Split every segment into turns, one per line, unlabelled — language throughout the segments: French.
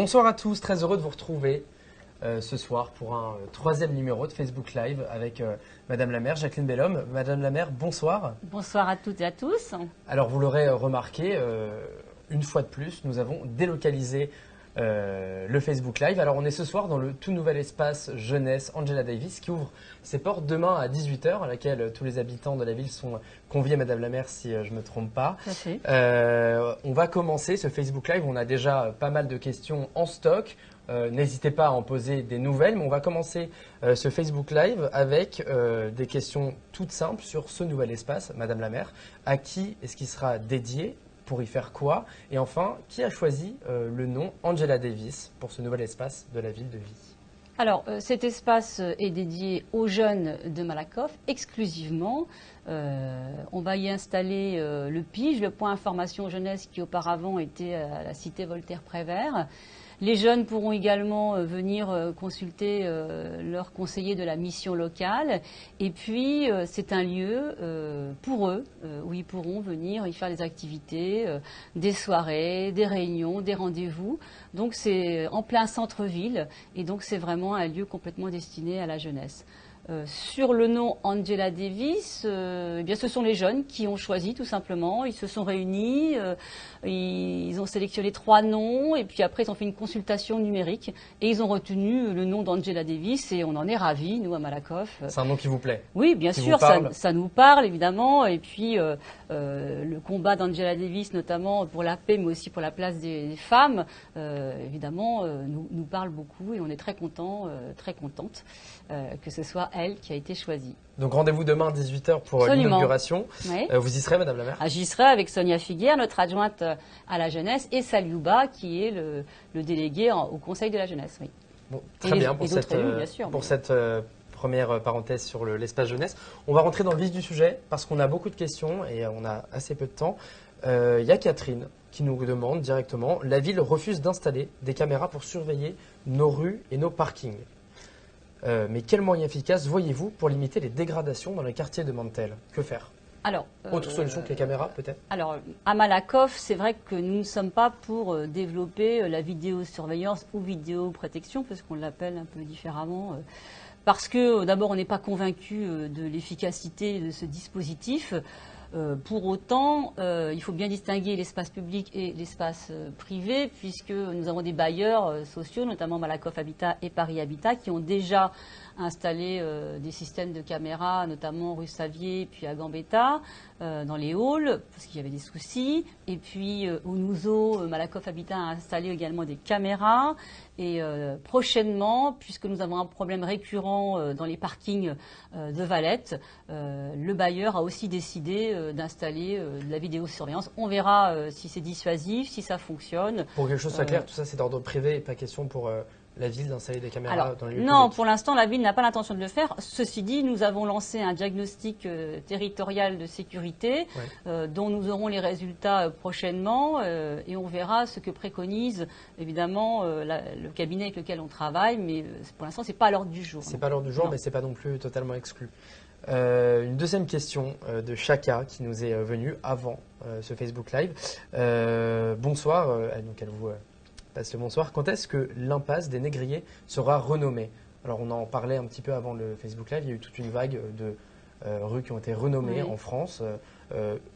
Bonsoir à tous, très heureux de vous retrouver ce soir pour un troisième numéro de Facebook Live avec Madame la maire, Jacqueline Bellhomme. Madame la maire, bonsoir.
Bonsoir à toutes et à tous.
Alors vous l'aurez remarqué, une fois de plus, nous avons délocalisé le Facebook Live. Alors on est ce soir dans le tout nouvel espace jeunesse Angela Davis qui ouvre ses portes demain à 18 h, à laquelle tous les habitants de la ville sont conviés, Madame la maire, si je ne me trompe pas. On va commencer ce Facebook Live, on a déjà pas mal de questions en stock. N'hésitez pas à en poser des nouvelles, mais on va commencer ce Facebook Live avec des questions toutes simples sur ce nouvel espace, Madame la maire. À qui est-ce qu'il sera dédié ? Pour y faire quoi? Et enfin, qui a choisi le nom Angela Davis pour ce nouvel espace de la ville de Vie?
Alors, cet espace est dédié aux jeunes de Malakoff exclusivement. On va y installer le PIGE, le point information jeunesse qui auparavant était à la cité Voltaire-Prévert. Les jeunes pourront également venir consulter leurs conseillers de la mission locale. Et puis, c'est un lieu pour eux où ils pourront venir y faire des activités, des soirées, des réunions, des rendez-vous. Donc, c'est en plein centre-ville. Et donc, c'est vraiment un lieu complètement destiné à la jeunesse. Sur le nom Angela Davis, eh bien, ce sont les jeunes qui ont choisi tout simplement. Ils se sont réunis, ils ont sélectionné 3 noms et puis après ils ont fait une consultation numérique et ils ont retenu le nom d'Angela Davis et on en est ravis, nous à Malakoff.
C'est un nom qui vous plaît?
Oui, bien sûr, ça nous parle évidemment. Et puis le combat d'Angela Davis, notamment pour la paix mais aussi pour la place des femmes, évidemment, nous parle beaucoup et on est très contents, très contente que ce soit elle qui a été choisie.
Donc rendez-vous demain à 18 h pour l'inauguration.
Oui.
Vous y serez, Madame la maire?
J'y serai avec Sonia Figuière, notre adjointe à la jeunesse, et Saliouba, qui est le délégué au Conseil de la jeunesse. Oui.
Bon, très bien pour cette première parenthèse sur l'espace jeunesse. On va rentrer dans le vif du sujet parce qu'on a beaucoup de questions et on a assez peu de temps. Il y a Catherine qui nous demande directement: la ville refuse d'installer des caméras pour surveiller nos rues et nos parkings. Mais quels moyens efficaces voyez-vous pour limiter les dégradations dans les quartiers de Mantel? Que faire?
Alors,
autre solution que les caméras, peut-être?
Alors, à Malakoff, c'est vrai que nous ne sommes pas pour développer la vidéosurveillance ou vidéoprotection, parce qu'on l'appelle un peu différemment. Parce que, d'abord, on n'est pas convaincu de l'efficacité de ce dispositif. Pour autant, il faut bien distinguer l'espace public et l'espace privé, puisque nous avons des bailleurs sociaux, notamment Malakoff Habitat et Paris Habitat, qui ont déjà installé des systèmes de caméras, notamment rue Savier, puis à Gambetta, dans les halls, parce qu'il y avait des soucis. Et puis au Nouveau, Malakoff Habitat a installé également des caméras. Et prochainement, puisque nous avons un problème récurrent dans les parkings de Valette, le bailleur a aussi décidé d'installer de la vidéosurveillance. On verra si c'est dissuasif, si ça fonctionne.
Pour que quelque chose soit clair, tout ça c'est d'ordre privé et pas question pour la ville d'installer des caméras dans les lieux
non,
publics.
pour l'instant, la ville n'a pas l'intention de le faire. Ceci dit, nous avons lancé un diagnostic territorial de sécurité dont nous aurons les résultats prochainement et on verra ce que préconise évidemment le cabinet avec lequel on travaille, mais pour l'instant, ce n'est pas à l'ordre du jour.
C'est pas à l'ordre du jour, mais ce n'est pas non plus totalement exclu. Une deuxième question de Chaka qui nous est venue avant ce Facebook Live. Bonsoir, donc elle vous passe le bonsoir. Quand est-ce que l'impasse des Négriers sera renommée? Alors on en parlait un petit peu avant le Facebook Live, il y a eu toute une vague de rues qui ont été renommées en France.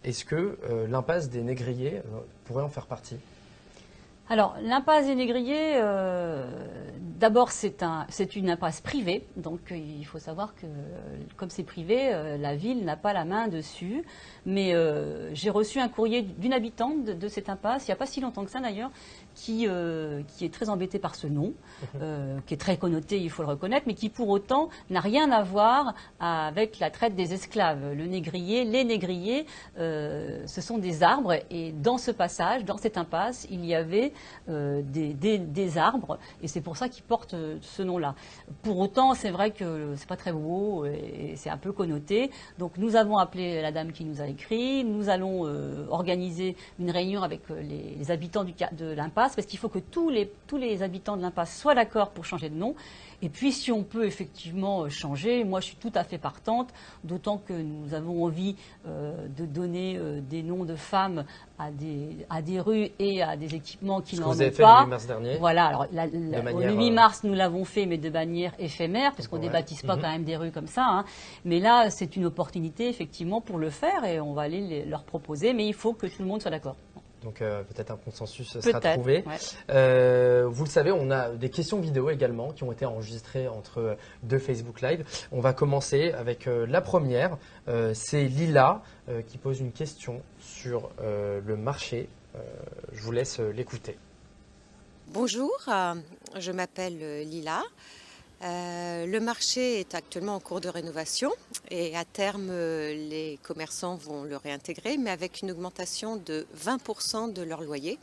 Est-ce que l'impasse des Négriers pourrait en faire partie?
Alors, l'impasse des Négriers, d'abord, c'est une impasse privée. Donc, il faut savoir que, comme c'est privé, la ville n'a pas la main dessus. Mais j'ai reçu un courrier d'une habitante de cette impasse, il n'y a pas si longtemps que ça d'ailleurs, qui est très embêtée par ce nom, qui est très connoté, il faut le reconnaître, mais qui pour autant n'a rien à voir avec la traite des esclaves. Le négrier, les négriers, ce sont des arbres. Et dans ce passage, dans cette impasse, il y avait des arbres, et c'est pour ça qu'ils portent ce nom-là. Pour autant, c'est vrai que c'est pas très beau et c'est un peu connoté. Donc nous avons appelé la dame qui nous a écrit. Nous allons organiser une réunion avec les habitants de l'impasse l'impasse, parce qu'il faut que tous les habitants de l'impasse soient d'accord pour changer de nom. Et puis, si on peut effectivement changer, moi je suis tout à fait partante, d'autant que nous avons envie de donner des noms de femmes à des rues et à des équipements qui n'en ont pas.
Ce que vous avez fait le 8 mars dernier.
Voilà, alors le 8 mars, nous l'avons fait, mais de manière éphémère, puisqu'on ne débaptise pas quand même des rues comme ça. Hein. Mais là, c'est une opportunité effectivement pour le faire et on va aller leur proposer, mais il faut que tout le monde soit d'accord.
Donc peut-être un consensus sera trouvé.
Ouais.
Vous le savez, on a des questions vidéo également qui ont été enregistrées entre deux Facebook Live. On va commencer avec la première. C'est Lila qui pose une question sur le marché. Je vous laisse l'écouter.
Bonjour, je m'appelle Lila. Le marché est actuellement en cours de rénovation et à terme, les commerçants vont le réintégrer, mais avec une augmentation de 20% de leur loyer.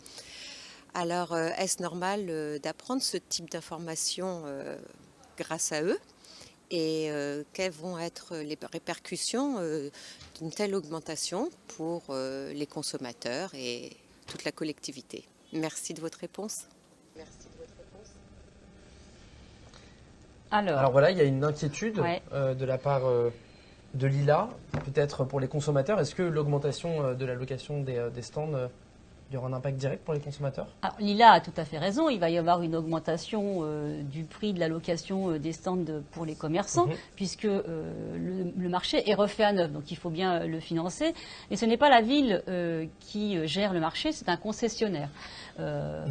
Alors, est-ce normal d'apprendre ce type d'informations grâce à eux? Et quelles vont être les répercussions d'une telle augmentation pour les consommateurs et toute la collectivité? Merci de votre réponse.
Alors voilà, il y a une inquiétude de la part de Lila, peut-être pour les consommateurs. Est-ce que l'augmentation de la location des stands, il y aura un impact direct pour les consommateurs?
Alors, Lila a tout à fait raison, il va y avoir une augmentation du prix de la location des stands pour les commerçants, puisque le marché est refait à neuf, donc il faut bien le financer. Et ce n'est pas la ville qui gère le marché, c'est un concessionnaire.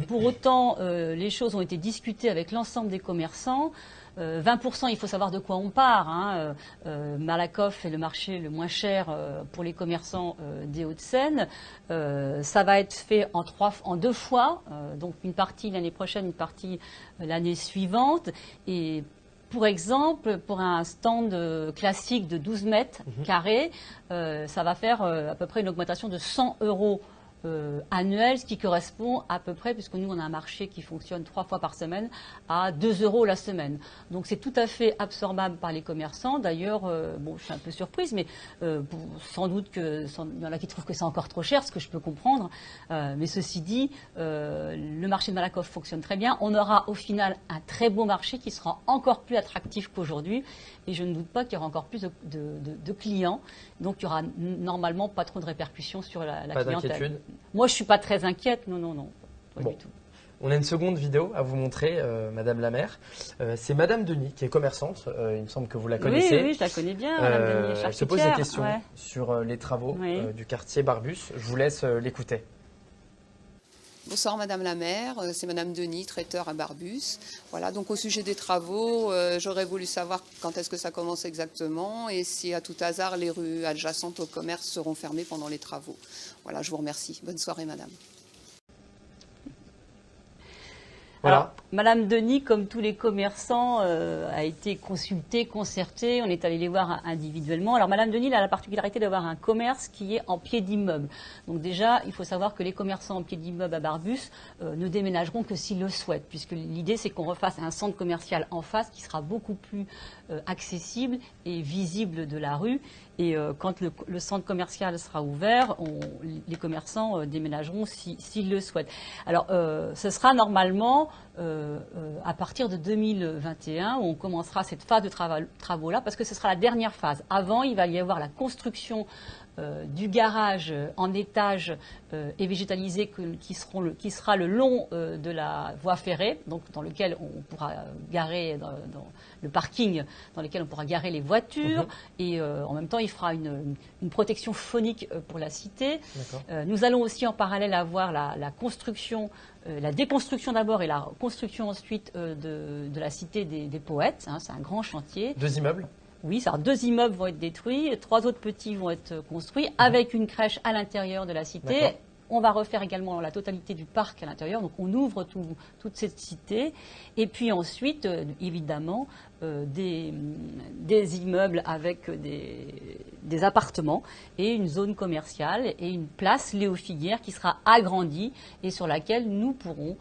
Pour autant, les choses ont été discutées avec l'ensemble des commerçants. 20%, il faut savoir de quoi on part. Hein. Malakoff est le marché le moins cher pour les commerçants des Hauts-de-Seine. Ça va être fait en deux fois, donc une partie l'année prochaine, une partie l'année suivante. Et pour exemple, pour un stand classique de 12 mètres carrés, ça va faire à peu près une augmentation de 100 € annuel, ce qui correspond à peu près, puisque nous on a un marché qui fonctionne 3 fois par semaine, à 2 € la semaine. Donc c'est tout à fait absorbable par les commerçants. D'ailleurs, bon, je suis un peu surprise, mais sans doute qu'il y en a qui trouvent que c'est encore trop cher, ce que je peux comprendre. Mais ceci dit, le marché de Malakoff fonctionne très bien. On aura au final un très beau marché qui sera encore plus attractif qu'aujourd'hui. Et je ne doute pas qu'il y aura encore plus de clients. Donc il n'y aura normalement pas trop de répercussions sur la clientèle. Moi, je ne suis pas très inquiète. Non, pas du tout.
On a une seconde vidéo à vous montrer, Madame la maire. C'est Madame Denis, qui est commerçante. Il me semble que vous la connaissez.
Oui, je la connais bien, Madame Denis.
Elle se pose des questions sur les travaux du quartier Barbus. Je vous laisse l'écouter.
Bonsoir Madame la maire, c'est Madame Denis, traiteur à Barbus. Voilà, donc au sujet des travaux, j'aurais voulu savoir quand est-ce que ça commence exactement et si à tout hasard les rues adjacentes au commerce seront fermées pendant les travaux. Voilà, je vous remercie. Bonne soirée Madame.
Voilà.
Alors, Madame Denis, comme tous les commerçants, a été consultée, concertée. On est allé les voir individuellement. Alors, Madame Denis elle a la particularité d'avoir un commerce qui est en pied d'immeuble. Donc déjà, il faut savoir que les commerçants en pied d'immeuble à Barbus ne déménageront que s'ils le souhaitent, puisque l'idée, c'est qu'on refasse un centre commercial en face qui sera beaucoup plus accessible et visible de la rue. Et quand le centre commercial sera ouvert, les commerçants déménageront s'ils le souhaitent. Alors, ce sera normalement à partir de 2021 où on commencera cette phase de travaux-là, parce que ce sera la dernière phase. Avant, il va y avoir la construction du garage en étage et végétalisé qui sera le long de la voie ferrée, donc dans lequel on pourra garer dans le parking, dans lequel on pourra garer les voitures, et en même temps il fera une protection phonique pour la cité. Nous allons aussi en parallèle avoir la construction, la déconstruction d'abord et la construction ensuite de la cité des poètes. Hein, c'est un grand chantier.
2 immeubles.
Oui, ça, 2 immeubles vont être détruits, 3 autres petits vont être construits, avec une crèche à l'intérieur de la cité. On va refaire également la totalité du parc à l'intérieur, donc on ouvre toute cette cité. Et puis ensuite, évidemment, des immeubles avec des appartements et une zone commerciale et une place Léo Figuière qui sera agrandie et sur laquelle nous pourrons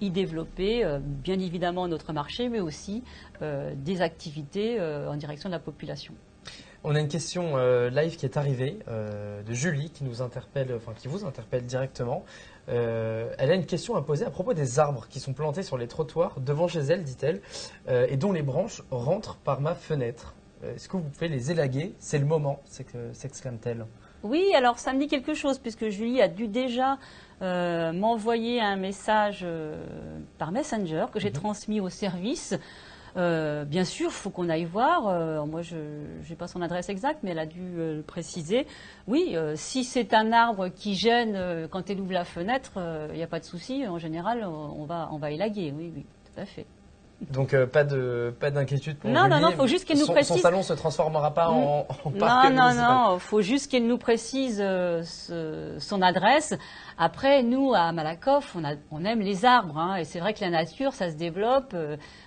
y développer bien évidemment notre marché, mais aussi des activités en direction de la population.
On a une question live qui est arrivée de Julie qui nous interpelle, enfin qui vous interpelle directement. Elle a une question à poser à propos des arbres qui sont plantés sur les trottoirs devant chez elle, dit-elle, et dont les branches rentrent par ma fenêtre. Est-ce que vous pouvez les élaguer? C'est le moment, s'exclame-t-elle.
Oui, alors ça me dit quelque chose, puisque Julie a dû déjà m'envoyer un message par Messenger que j'ai transmis au service. Bien sûr, il faut qu'on aille voir. Moi, je n'ai pas son adresse exacte, mais elle a dû le préciser. Oui, si c'est un arbre qui gêne quand elle ouvre la fenêtre, il n'y a pas de souci. En général, on va élaguer. Oui, oui, tout à fait.
Donc pas d'inquiétude pour
non,
Julie.
Non, non, faut juste qu'elle nous précise.
Son salon ne se transformera pas en parc
Non,
municipal.
non, faut juste qu'elle nous précise son adresse. Après, nous, à Malakoff, on aime les arbres, hein, et c'est vrai que la nature, ça se développe.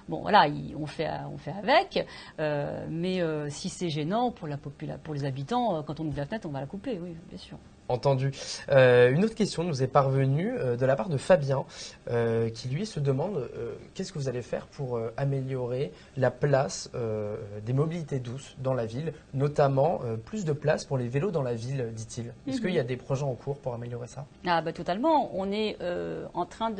Bon, voilà, on fait avec, mais si c'est gênant pour les habitants, quand on ouvre la fenêtre, on va la couper, oui, bien sûr.
Entendu. Une autre question nous est parvenue de la part de Fabien, qui lui se demande qu'est-ce que vous allez faire pour améliorer la place des mobilités douces dans la ville, notamment plus de place pour les vélos dans la ville, dit-il. Est-ce qu'il y a des projets en cours pour améliorer ça?
Ah bah totalement. On est en train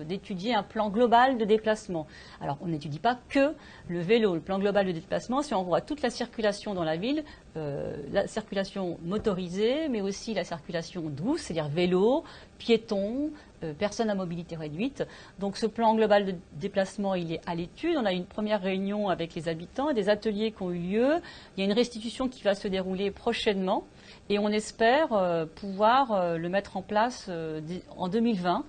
d'étudier un plan global de déplacement. Alors on n'étudie pas que le vélo. Le plan global de déplacement, si on voit toute la circulation dans la ville, la circulation motorisée, mais aussi la circulation douce, c'est-à-dire vélo, piétons, personnes à mobilité réduite. Donc ce plan global de déplacement, il est à l'étude. On a eu une première réunion avec les habitants, des ateliers qui ont eu lieu. Il y a une restitution qui va se dérouler prochainement et on espère pouvoir le mettre en place en 2020.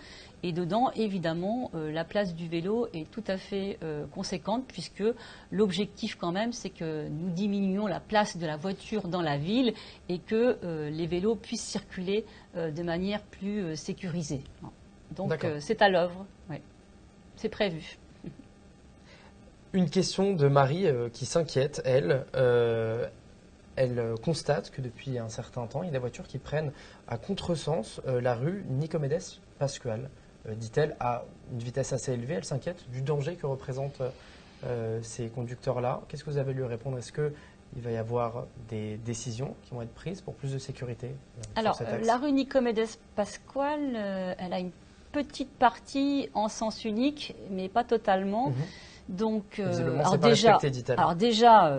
Et dedans, évidemment, la place du vélo est tout à fait conséquente puisque l'objectif quand même, c'est que nous diminuions la place de la voiture dans la ville et que les vélos puissent circuler de manière plus sécurisée. Donc c'est à l'œuvre, oui. C'est prévu.
Une question de Marie qui s'inquiète, elle. Elle constate que depuis un certain temps, il y a des voitures qui prennent à contresens la rue Nicomédès Pascual. Dit-elle, à une vitesse assez élevée. Elle s'inquiète du danger que représentent ces conducteurs-là. Qu'est-ce que vous avez lui répondre? Est-ce qu'il va y avoir des décisions qui vont être prises pour plus de sécurité
Alors,
sur cet axe?
La rue Nicomédès Pascual, elle a une petite partie en sens unique, mais pas totalement. Donc, alors déjà,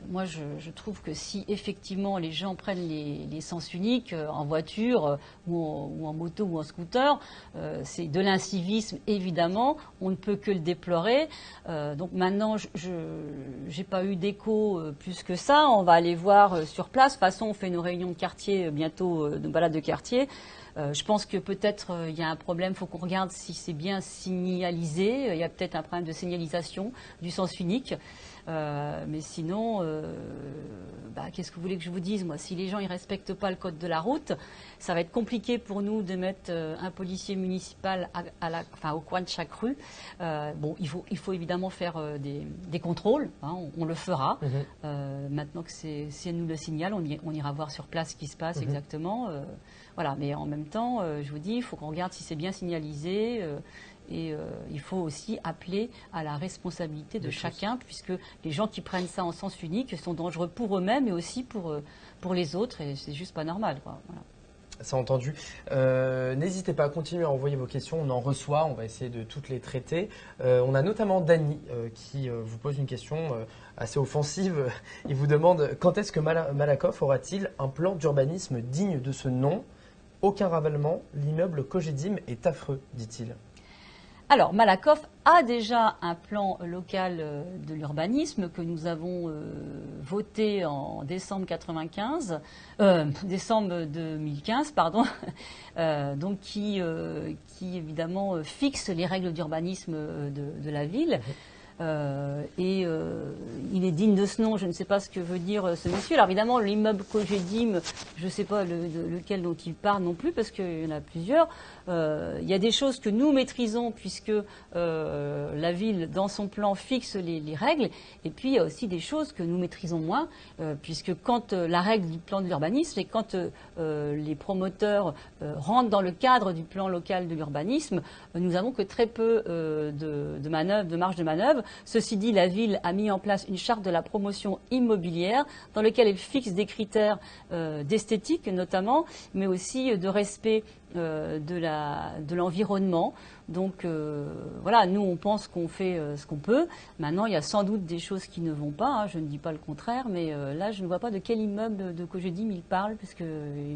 moi je trouve que si effectivement les gens prennent les sens uniques en voiture ou en moto ou en scooter, c'est de l'incivisme évidemment, on ne peut que le déplorer. Donc maintenant, je n'ai pas eu d'écho plus que ça, on va aller voir sur place. De toute façon, on fait une réunion de quartier bientôt, de balade de quartier. Je pense que peut-être il y a un problème, il faut qu'on regarde si c'est bien signalisé. Il y a peut-être un problème de signalisation du sens unique. Mais sinon, qu'est-ce que vous voulez que je vous dise, moi? Si les gens ne respectent pas le code de la route, ça va être compliqué pour nous de mettre un policier municipal au coin de chaque rue. Bon, il faut évidemment faire des contrôles, hein, on le fera. Maintenant que si elle nous le signale, on ira voir sur place ce qui se passe exactement. Voilà, mais en même temps, je vous dis, il faut qu'on regarde si c'est bien signalisé. Et il faut aussi appeler à la responsabilité de chacun, puisque les gens qui prennent ça en sens unique sont dangereux pour eux-mêmes et aussi pour les autres, et c'est juste pas normal, quoi. Voilà.
C'est entendu. N'hésitez pas à continuer à envoyer vos questions, on en reçoit, on va essayer de toutes les traiter. On a notamment Dany qui vous pose une question assez offensive. Il vous demande quand est-ce que Malakoff aura-t-il un plan d'urbanisme digne de ce nom? Aucun ravalement, l'immeuble Cogedim est affreux, dit-il.
Alors, Malakoff a déjà un plan local de l'urbanisme que nous avons voté en décembre 2015, pardon, donc qui évidemment fixe les règles d'urbanisme de la ville. Il est digne de ce nom, je ne sais pas ce que veut dire ce monsieur. Alors évidemment, l'immeuble Cogedim, je ne sais pas lequel dont il parle non plus, parce qu'il y en a plusieurs. Il y a des choses que nous maîtrisons, puisque la ville, dans son plan, fixe les règles. Et puis, il y a aussi des choses que nous maîtrisons moins, puisque quand la règle du plan de l'urbanisme, c'est quand les promoteurs rentrent dans le cadre du plan local de l'urbanisme, nous avons que très peu de marge de manœuvre. Ceci dit, la ville a mis en place une charte de la promotion immobilière dans laquelle elle fixe des critères d'esthétique notamment, mais aussi de respect de l'environnement. Donc voilà, nous on pense qu'on fait ce qu'on peut. Maintenant, il y a sans doute des choses qui ne vont pas, hein, je ne dis pas le contraire, mais là je ne vois pas de quel immeuble de Cogedim il parle, parce que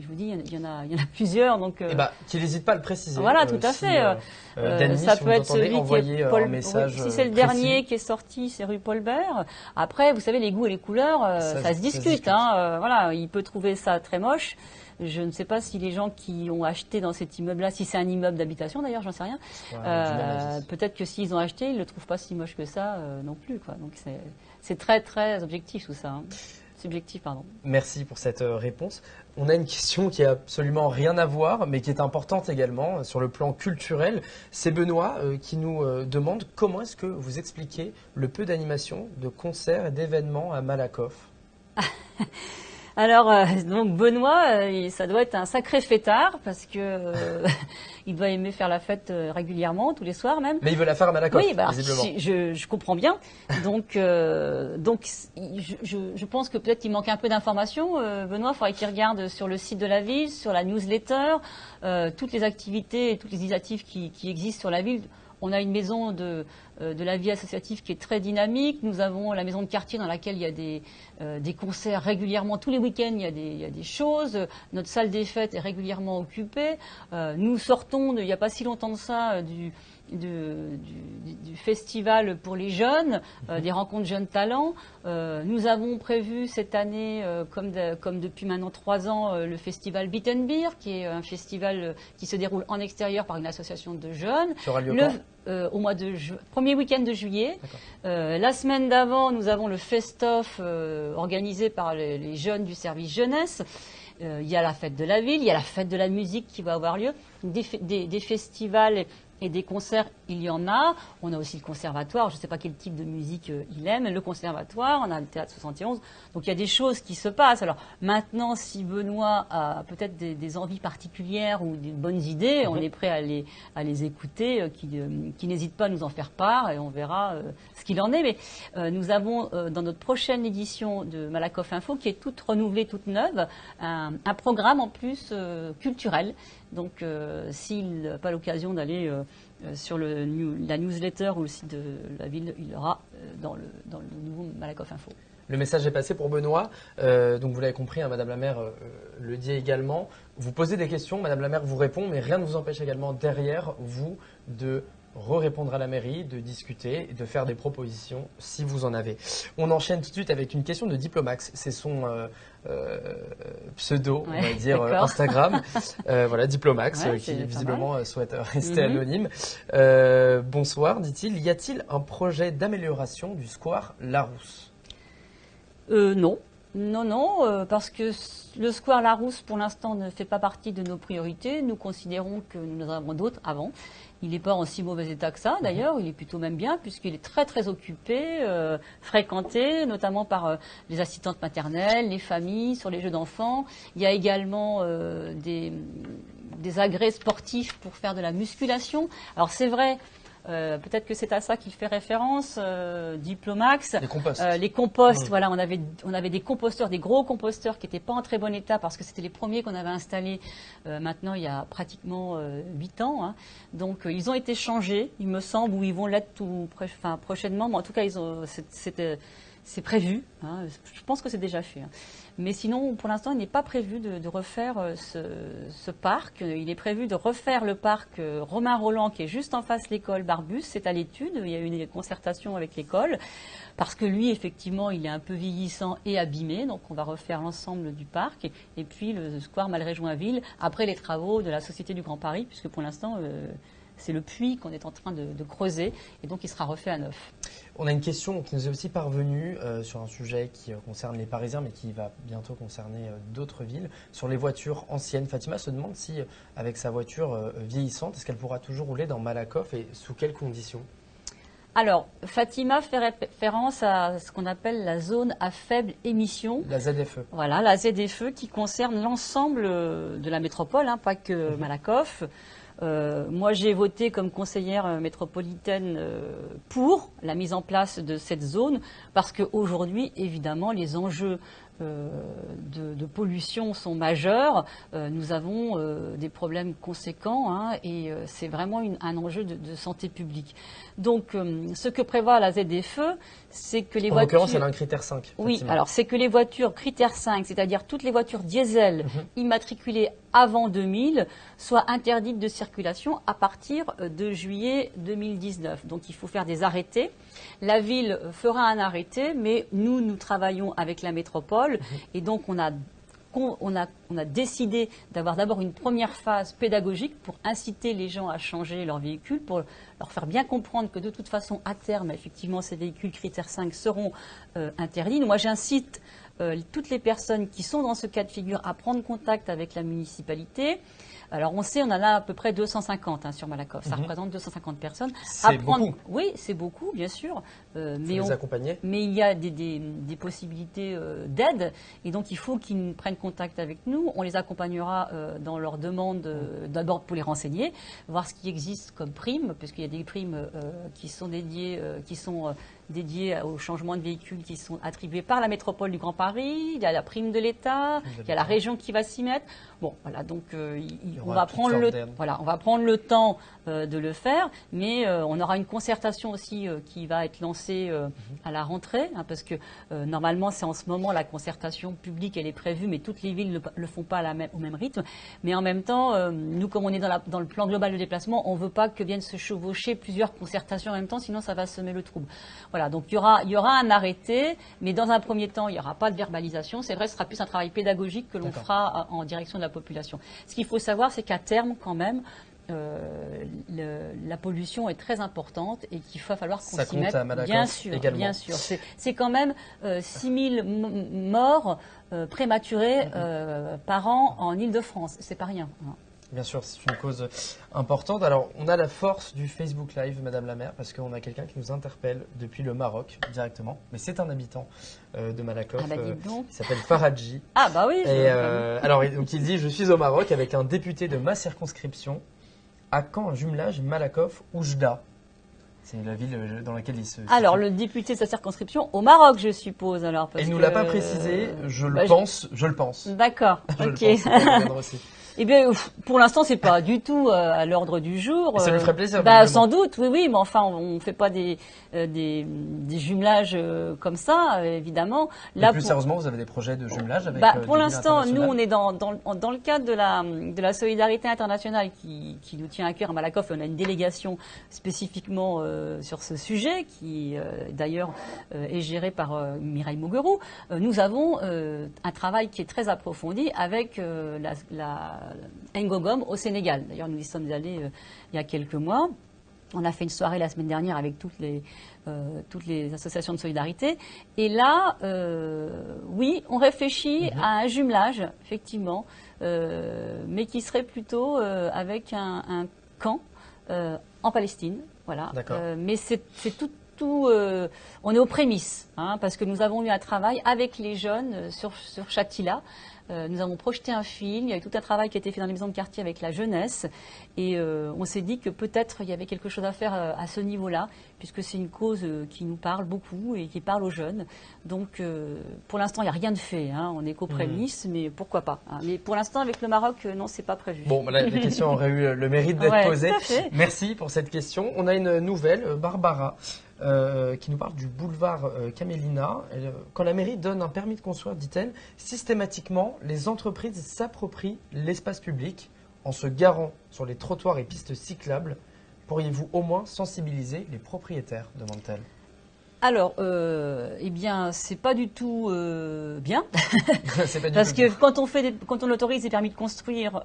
je vous dis, il y en a plusieurs. Donc,
qu'il n'hésite pas à le préciser.
Voilà, tout à fait.
Dany,
ça
si
peut être celui
envoyer
un
message
si c'est le dernier qui est sorti, c'est rue Paul Bert. Après, vous savez, les goûts et les couleurs, ça se discute. Hein, voilà, il peut trouver ça très moche. Je ne sais pas si les gens qui ont acheté dans cet immeuble-là, si c'est un immeuble d'habitation d'ailleurs, j'en sais rien. Peut-être que s'ils ont acheté, ils ne le trouvent pas si moche que ça non plus, quoi. Donc c'est très très objectif tout ça. Hein. Subjectif, pardon.
Merci pour cette réponse. On a une question qui a absolument rien à voir, mais qui est importante également sur le plan culturel. C'est Benoît qui nous demande comment est-ce que vous expliquez le peu d'animation, de concerts et d'événements à Malakoff.
Alors, donc Benoît, ça doit être un sacré fêtard parce que il doit aimer faire la fête régulièrement, tous les soirs même.
Mais il veut la faire à Malakoff,
oui,
visiblement.
Je comprends bien. Donc je pense que peut-être il manque un peu d'informations. Benoît, il faudrait qu'il regarde sur le site de la ville, sur la newsletter, toutes les activités et toutes les initiatives qui existent sur la ville. On a une maison de la vie associative qui est très dynamique. Nous avons la maison de quartier dans laquelle il y a des concerts régulièrement. Tous les week-ends, il y a des choses. Notre salle des fêtes est régulièrement occupée. Nous sortons, il n'y a pas si longtemps de ça, du festival pour les jeunes, des rencontres jeunes talents. Nous avons prévu cette année, comme depuis maintenant 3 ans, le festival Beat and Beer, qui est un festival qui se déroule en extérieur par une association de jeunes.
Ça aura lieu quand ?
Au mois de premier week-end de juillet. La semaine d'avant, nous avons le Fest-Off organisé par les jeunes du service jeunesse. Il y a la fête de la ville, il y a la fête de la musique qui va avoir lieu, des festivals et des concerts, il y en a. On a aussi le conservatoire, je ne sais pas quel type de musique il aime, le conservatoire, on a le théâtre 71. Donc il y a des choses qui se passent. Alors maintenant, si Benoît a peut-être des envies particulières ou des bonnes idées, on est prêt à les écouter, qui n'hésitent pas à nous en faire part et on verra ce qu'il en est. Mais nous avons dans notre prochaine édition de Malakoff Info, qui est toute renouvelée, toute neuve, un programme en plus culturel. Donc, s'il n'a pas l'occasion d'aller sur la newsletter ou le site de la ville, il aura dans le nouveau Malakoff Info.
Le message est passé pour Benoît. Donc, vous l'avez compris, hein, Madame la maire le dit également. Vous posez des questions, Madame la maire vous répond, mais rien ne vous empêche également derrière vous de répondre à la mairie, de discuter et de faire des propositions si vous en avez. On enchaîne tout de suite avec une question de Diplomax. C'est son pseudo, on va dire, Instagram. Voilà, Diplomax, qui visiblement souhaite rester anonyme. Bonsoir, dit-il. Y a-t-il un projet d'amélioration du square Larousse ?
Non. Non, parce que le square Larousse, pour l'instant, ne fait pas partie de nos priorités. Nous considérons que nous en avons d'autres avant. Il n'est pas en si mauvais état que ça, d'ailleurs. Il est plutôt même bien, puisqu'il est très, très occupé, fréquenté, notamment par les assistantes maternelles, les familles, sur les jeux d'enfants. Il y a également des agrès sportifs pour faire de la musculation. Alors, c'est vrai... peut-être que c'est à ça qu'il fait référence, Diplomax.
Les composts.
Les composts, voilà, on avait des composteurs, des gros composteurs qui n'étaient pas en très bon état parce que c'était les premiers qu'on avait installés maintenant il y a pratiquement 8 ans. Hein. Donc ils ont été changés, il me semble, ou ils vont l'être prochainement, mais en tout cas c'est prévu. Hein. Je pense que c'est déjà fait. Hein. Mais sinon, pour l'instant, il n'est pas prévu de refaire ce parc. Il est prévu de refaire le parc Romain Roland, qui est juste en face de l'école Barbus. C'est à l'étude. Il y a eu une concertation avec l'école. Parce que lui, effectivement, il est un peu vieillissant et abîmé. Donc, on va refaire l'ensemble du parc. Et puis, le square Malgré-Joinville, après les travaux de la Société du Grand Paris, puisque pour l'instant... c'est le puits qu'on est en train de creuser et donc il sera refait à neuf.
On a une question qui nous est aussi parvenue sur un sujet qui concerne les Parisiens mais qui va bientôt concerner d'autres villes. Sur les voitures anciennes, Fatima se demande si avec sa voiture vieillissante, est-ce qu'elle pourra toujours rouler dans Malakoff et sous quelles conditions ?
Alors, Fatima fait référence à ce qu'on appelle la zone à faible émission.
La ZFE.
Voilà, la ZFE qui concerne l'ensemble de la métropole, hein, pas que Malakoff. Moi, j'ai voté comme conseillère métropolitaine pour la mise en place de cette zone parce qu'aujourd'hui, évidemment, les enjeux de pollution sont majeurs. Nous avons des problèmes conséquents hein, et c'est vraiment un enjeu de santé publique. Donc, ce que prévoit la ZFE, c'est que les voitures...
En l'occurrence, elle a un critère 5.
Oui, alors c'est que les voitures critère 5, c'est-à-dire toutes les voitures diesel immatriculées avant 2000, soient interdites de circulation à partir de juillet 2019. Donc, il faut faire des arrêtés. La ville fera un arrêté, mais nous travaillons avec la métropole et donc on a décidé d'avoir d'abord une première phase pédagogique pour inciter les gens à changer leur véhicule, pour leur faire bien comprendre que de toute façon, à terme, effectivement, ces véhicules critères 5 seront interdits. Moi, j'incite toutes les personnes qui sont dans ce cas de figure à prendre contact avec la municipalité. Alors, on sait, on en a à peu près 250 hein, sur Malakoff. Ça représente 250 personnes.
C'est beaucoup.
Oui, c'est beaucoup, bien sûr.
Mais
il y a des possibilités d'aide. Et donc, il faut qu'ils prennent contact avec nous. On les accompagnera dans leur demande, d'abord pour les renseigner, voir ce qui existe comme primes, puisqu'il y a des primes qui sont dédiées, au changement de véhicule qui sont attribuées par la métropole du Grand Paris. Il y a la prime de l'État, il y a la région qui va s'y mettre. Bon, voilà, donc on va prendre le temps de le faire, mais on aura une concertation aussi qui va être lancée à la rentrée, hein, parce que normalement, c'est en ce moment la concertation publique, elle est prévue, mais toutes les villes ne le font pas au même rythme. Mais en même temps, nous, comme on est dans le plan global de déplacement, on ne veut pas que viennent se chevaucher plusieurs concertations en même temps, sinon ça va semer le trouble. Voilà, donc il y aura un arrêté, mais dans un premier temps, il n'y aura pas de verbalisation. C'est vrai, ce sera plus un travail pédagogique que l'on fera en direction de la population. Ce qu'il faut savoir, c'est qu'à terme, quand même, la pollution est très importante et qu'il va falloir qu'on s'y mette. Bien sûr, également. Bien sûr. C'est quand même 6000 morts prématurées par an en Île-de-France. C'est pas rien.
Bien sûr, c'est une cause importante. Alors, on a la force du Facebook Live, Madame la maire, parce qu'on a quelqu'un qui nous interpelle depuis le Maroc directement. Mais c'est un habitant de Malakoff. Il s'appelle Faradji.
Ah bah oui.
Alors, donc il dit, je suis au Maroc avec un député de ma circonscription. À quand un jumelage Malakoff-Oujda? C'est la ville dans laquelle il se situe.
Alors, le député de sa circonscription au Maroc, je suppose. Alors,
il ne nous l'a pas précisé, je le pense.
D'accord, ok. Eh bien, pour l'instant, c'est pas du tout à l'ordre du jour.
Et ça lui ferait plaisir.
Sans doute, oui, mais enfin, on ne fait pas des jumelages comme ça, évidemment.
Là, plus sérieusement, vous avez des projets de jumelage avec
pour l'instant, nous, on est dans le cadre de la solidarité internationale qui nous tient à cœur à Malakoff. On a une délégation spécifiquement sur ce sujet qui, d'ailleurs, est gérée par Mireille Mauguerou. Nous avons un travail qui est très approfondi avec la Ngogom au Sénégal. D'ailleurs, nous y sommes allés il y a quelques mois. On a fait une soirée la semaine dernière avec toutes les associations de solidarité. Et là, oui, on réfléchit à un jumelage, effectivement, mais qui serait plutôt avec un camp en Palestine. Voilà. Mais c'est tout. On est aux prémices, hein, parce que nous avons eu un travail avec les jeunes sur Chatila. Nous avons projeté un film, il y a eu tout un travail qui a été fait dans les maisons de quartier avec la jeunesse et on s'est dit que peut-être il y avait quelque chose à faire à ce niveau-là puisque c'est une cause qui nous parle beaucoup et qui parle aux jeunes. Donc pour l'instant il n'y a rien de fait, hein. On est qu'aux prémices, mais pourquoi pas, hein. Mais pour l'instant avec le Maroc, non, c'est pas prévu.
Bon, la question aurait eu le mérite d'être posée. Merci pour cette question. On a une nouvelle, Barbara. Qui nous parle du boulevard Camélina. Quand la mairie donne un permis de construire, dit-elle, systématiquement, les entreprises s'approprient l'espace public en se garant sur les trottoirs et pistes cyclables. Pourriez-vous au moins sensibiliser les propriétaires, demande-t-elle.
Alors, eh bien, c'est pas du tout bien,
parce
que quand on autorise des permis de construire,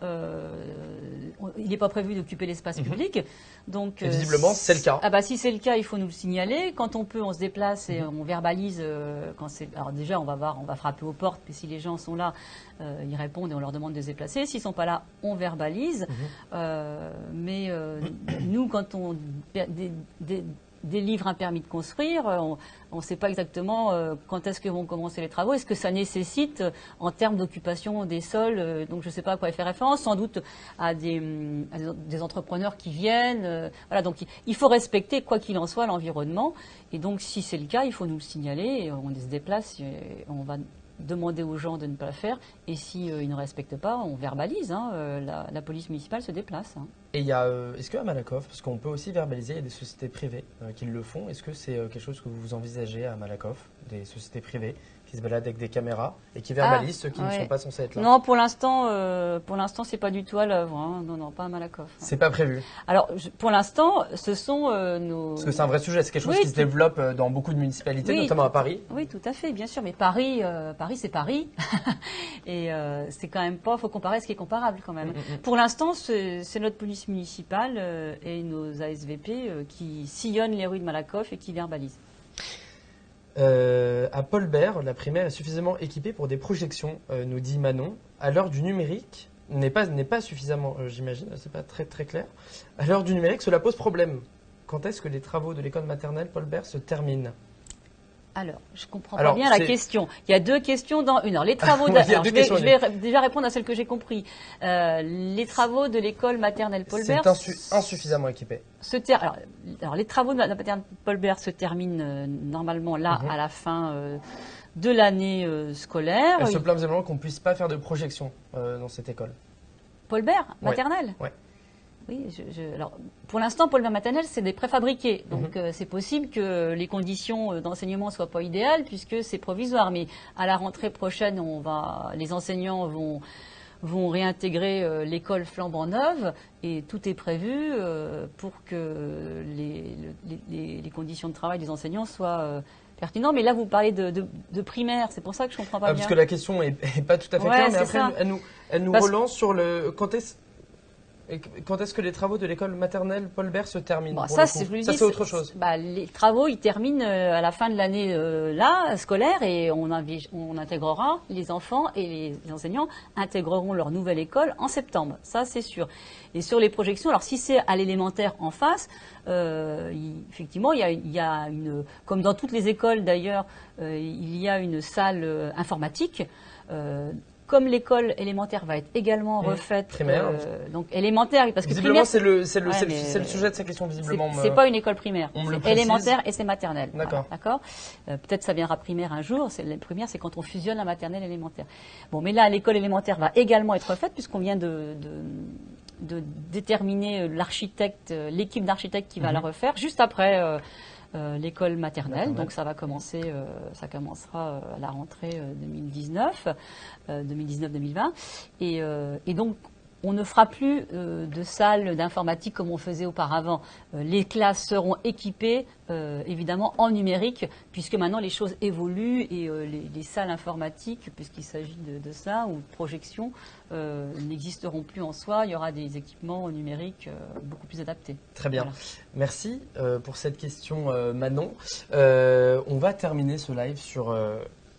il n'est pas prévu d'occuper l'espace public. Donc,
et visiblement, c'est le cas.
Ah bah si c'est le cas, il faut nous le signaler. Quand on peut, on se déplace et on verbalise. Alors déjà, on va frapper aux portes. Puis si les gens sont là, ils répondent et on leur demande de se déplacer. S'ils sont pas là, on verbalise. Mais nous, quand on délivre un permis de construire, on ne sait pas exactement quand est-ce que vont commencer les travaux. Est-ce que ça nécessite, en termes d'occupation des sols, donc je ne sais pas à quoi il fait référence, sans doute à des entrepreneurs qui viennent. Voilà, donc il faut respecter, quoi qu'il en soit, l'environnement. Et donc, si c'est le cas, il faut nous le signaler. Et on se déplace, et on va demander aux gens de ne pas le faire. Et s'ils ne respectent pas, on verbalise. La police municipale se déplace.
Et est-ce qu'à Malakoff, parce qu'on peut aussi verbaliser, il y a des sociétés privées qui le font, est-ce que c'est quelque chose que vous envisagez à Malakoff, des sociétés privées qui se baladent avec des caméras et qui verbalisent ceux qui ne sont pas censés être là?
Non, pour l'instant, c'est pas du tout à l'œuvre. Non, pas à Malakoff.
C'est pas prévu.
Alors, pour l'instant, ce sont nos.
Parce que c'est un vrai sujet, c'est quelque chose qui se développe dans beaucoup de municipalités, notamment à Paris.
Oui, tout à fait, bien sûr. Mais Paris, c'est Paris, et c'est quand même pas. Faut comparer ce qui est comparable quand même. Pour l'instant, c'est notre police municipale et nos ASVP qui sillonnent les rues de Malakoff et qui verbalisent.
À Paul-Bert, la primaire est suffisamment équipée pour des projections, nous dit Manon. À l'heure du numérique, n'est pas suffisamment, j'imagine, c'est pas très très clair. À l'heure du numérique, cela pose problème. Quand est-ce que les travaux de l'école maternelle Paul-Bert se terminent?
Alors, je comprends pas bien la question. Il y a deux questions dans une. Alors, les travaux. Je vais déjà répondre à celle que j'ai compris. Les travaux de l'école maternelle Paul-Bert.
C'est insuffisamment équipé.
Alors, les travaux de la maternelle Paul-Bert se terminent normalement là à la fin de l'année scolaire.
Elle se plaint visiblement qu'on ne puisse pas faire de projection dans cette école.
Paul-Bert maternelle.
Ouais.
Oui, alors, pour l'instant, Paul-Bert maternelle, c'est des préfabriqués. Donc, c'est possible que les conditions d'enseignement ne soient pas idéales puisque c'est provisoire. Mais à la rentrée prochaine, les enseignants vont réintégrer l'école flambant neuve et tout est prévu pour que les conditions de travail des enseignants soient pertinentes. Mais là, vous parlez de primaire, c'est pour ça que je ne comprends pas bien.
Parce que la question n'est pas tout à fait claire, mais après, elle nous relance sur le... Quand est-ce que les travaux de l'école maternelle Paul-Bert se terminent? Ça, c'est autre chose.
Les travaux, ils terminent à la fin de l'année scolaire et on intégrera, les enfants et les enseignants intégreront leur nouvelle école en septembre. Ça, c'est sûr. Et sur les projections, alors si c'est à l'élémentaire en face, effectivement, il y a une, comme dans toutes les écoles d'ailleurs, il y a une salle informatique. Comme l'école élémentaire va être également refaite,
primaire,
donc élémentaire, parce que
visiblement
primaire,
c'est le sujet de sa question visiblement.
C'est pas une école primaire, c'est élémentaire et c'est maternelle.
D'accord.
Voilà, d'accord. Peut-être ça viendra primaire un jour. La primaire, c'est quand on fusionne la maternelle et l'élémentaire. Bon, mais là, l'école élémentaire va également être refaite puisqu'on vient de déterminer l'architecte, l'équipe d'architectes qui va la refaire juste après. L'école maternelle, donc ça va commencer, ça commencera à la rentrée 2019-2020, et donc on ne fera plus de salles d'informatique comme on faisait auparavant. Les classes seront équipées évidemment en numérique, puisque maintenant les choses évoluent et les salles informatiques, puisqu'il s'agit de ça, ou de projection, n'existeront plus en soi. Il y aura des équipements numériques beaucoup plus adaptés.
Très bien. Voilà. Merci pour cette question, Manon. On va terminer ce live sur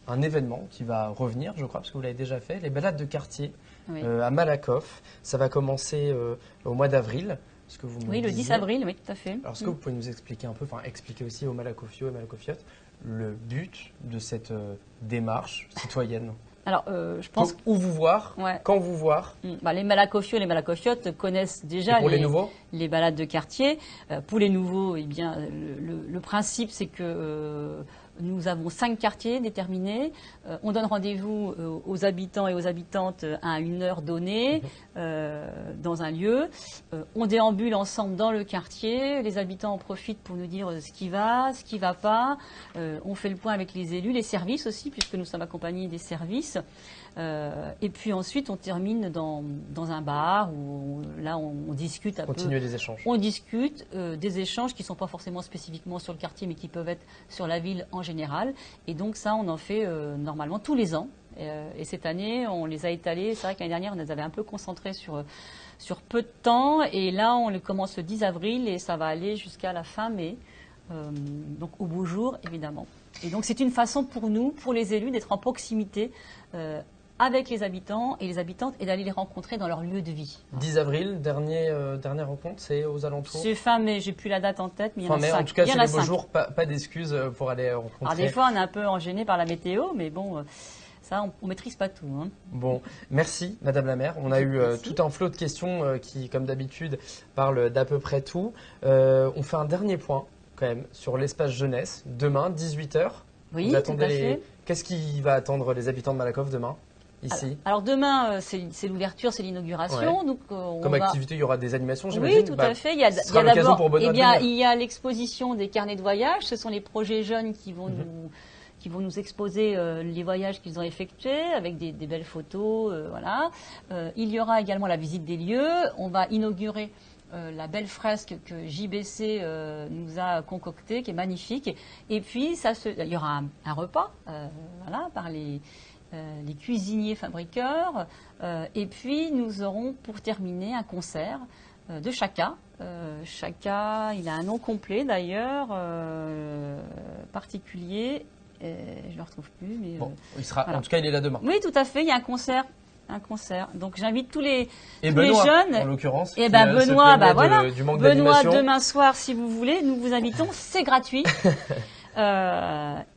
un événement qui va revenir, je crois, parce que vous l'avez déjà fait, les balades de quartier. Oui. À Malakoff. Ça va commencer au mois d'avril.
Oui, le 10 avril, oui, tout à fait.
Alors, est-ce que vous pouvez nous expliquer un peu, expliquer aussi aux Malakoffiaux et Malakofiotes le but de cette démarche citoyenne?
Alors, je pense...
Où vous voir, quand vous voir.
Les Malakoffiaux et les Malakofiotes connaissent déjà les balades de quartier. Pour les nouveaux, eh bien, le principe, c'est que... nous avons 5 quartiers déterminés. On donne rendez-vous aux habitants et aux habitantes à une heure donnée dans un lieu. On déambule ensemble dans le quartier. Les habitants en profitent pour nous dire ce qui va pas. On fait le point avec les élus, les services aussi, puisque nous sommes accompagnés des services. Et puis ensuite, on termine dans un bar où là, on discute un peu.
Continuer les échanges.
On discute des échanges qui ne sont pas forcément spécifiquement sur le quartier, mais qui peuvent être sur la ville en général. Et donc ça, on en fait normalement tous les ans. Et cette année, on les a étalés. C'est vrai que l'année dernière, on les avait un peu concentrés sur peu de temps. Et là, on les commence le 10 avril et ça va aller jusqu'à la fin mai. Donc au beau jour, évidemment. Et donc c'est une façon pour nous, pour les élus, d'être en proximité avec les habitants et les habitantes et d'aller les rencontrer dans leur lieu de vie.
10 avril, dernière rencontre, c'est aux alentours.
C'est fin mai, j'ai plus la date en tête, mais il y en
Fin
a
mai,
5.
en tout cas,
Il y
c'est
en a
les beaux
5.
jours, pas d'excuses pour aller rencontrer.
Alors des fois, on est un peu enchaîné par la météo, mais bon, ça, on maîtrise pas tout. Hein.
Bon, merci Madame la maire. On a eu tout un flot de questions qui, comme d'habitude, parlent d'à peu près tout. On fait un dernier point quand même sur l'espace jeunesse. Demain, 18h.
Oui,
Vous
tout
attendez
à fait.
Qu'est-ce qui va attendre les habitants de Malakoff demain, ici?
Alors demain, c'est l'ouverture, c'est l'inauguration.
Ouais.
Donc,
Comme activité, il y aura des animations, j'imagine.
Oui, tout à fait.
ce sera l'occasion pour Benoît de venir.
Il y a l'exposition des carnets de voyage. Ce sont les projets jeunes qui vont nous exposer les voyages qu'ils ont effectués avec des belles photos. Voilà. Il y aura également la visite des lieux. On va inaugurer la belle fresque que JBC nous a concoctée, qui est magnifique. Et puis, il y aura un repas voilà, par les cuisiniers fabriqueurs. Et puis, nous aurons, pour terminer, un concert de Chaka. Chaka, il a un nom complet d'ailleurs, particulier. Je ne le retrouve plus. Mais,
bon, il sera,
voilà.
En tout cas, il est là demain.
Oui, tout à fait. Il y a un concert. Donc j'invite tous les
Benoît,
jeunes.
En l'occurrence.
Et ben Benoît, voilà.
Du manque
Benoît,
d'animation.
demain soir, si vous voulez, nous vous invitons. C'est gratuit.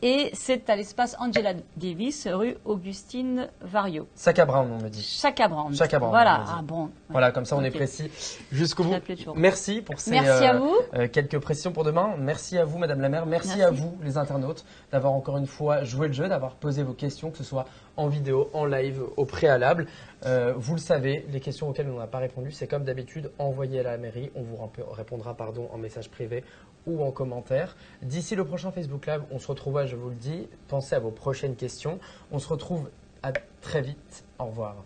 Et c'est à l'espace Angela Davis, rue Augustine Vario.
Chaka Brown, on me dit.
Chaka Brown.
Chaka Brown,
Voilà.
on me dit.
Ah bon.
Voilà, comme ça on est
Ok.
précis jusqu'au bout.
Je l'appelais toujours.
Merci pour ces
Merci à vous.
quelques précisions pour demain. Merci à vous, Madame la maire. Merci à vous, les internautes, d'avoir encore une fois joué le jeu, d'avoir posé vos questions, que ce soit en vidéo, en live, au préalable. Vous le savez, les questions auxquelles on n'a pas répondu, c'est comme d'habitude, envoyez à la mairie. On vous répondra en message privé ou en commentaire. D'ici le prochain Facebook Live, on se retrouvera, je vous le dis. Pensez à vos prochaines questions. On se retrouve à très vite. Au revoir.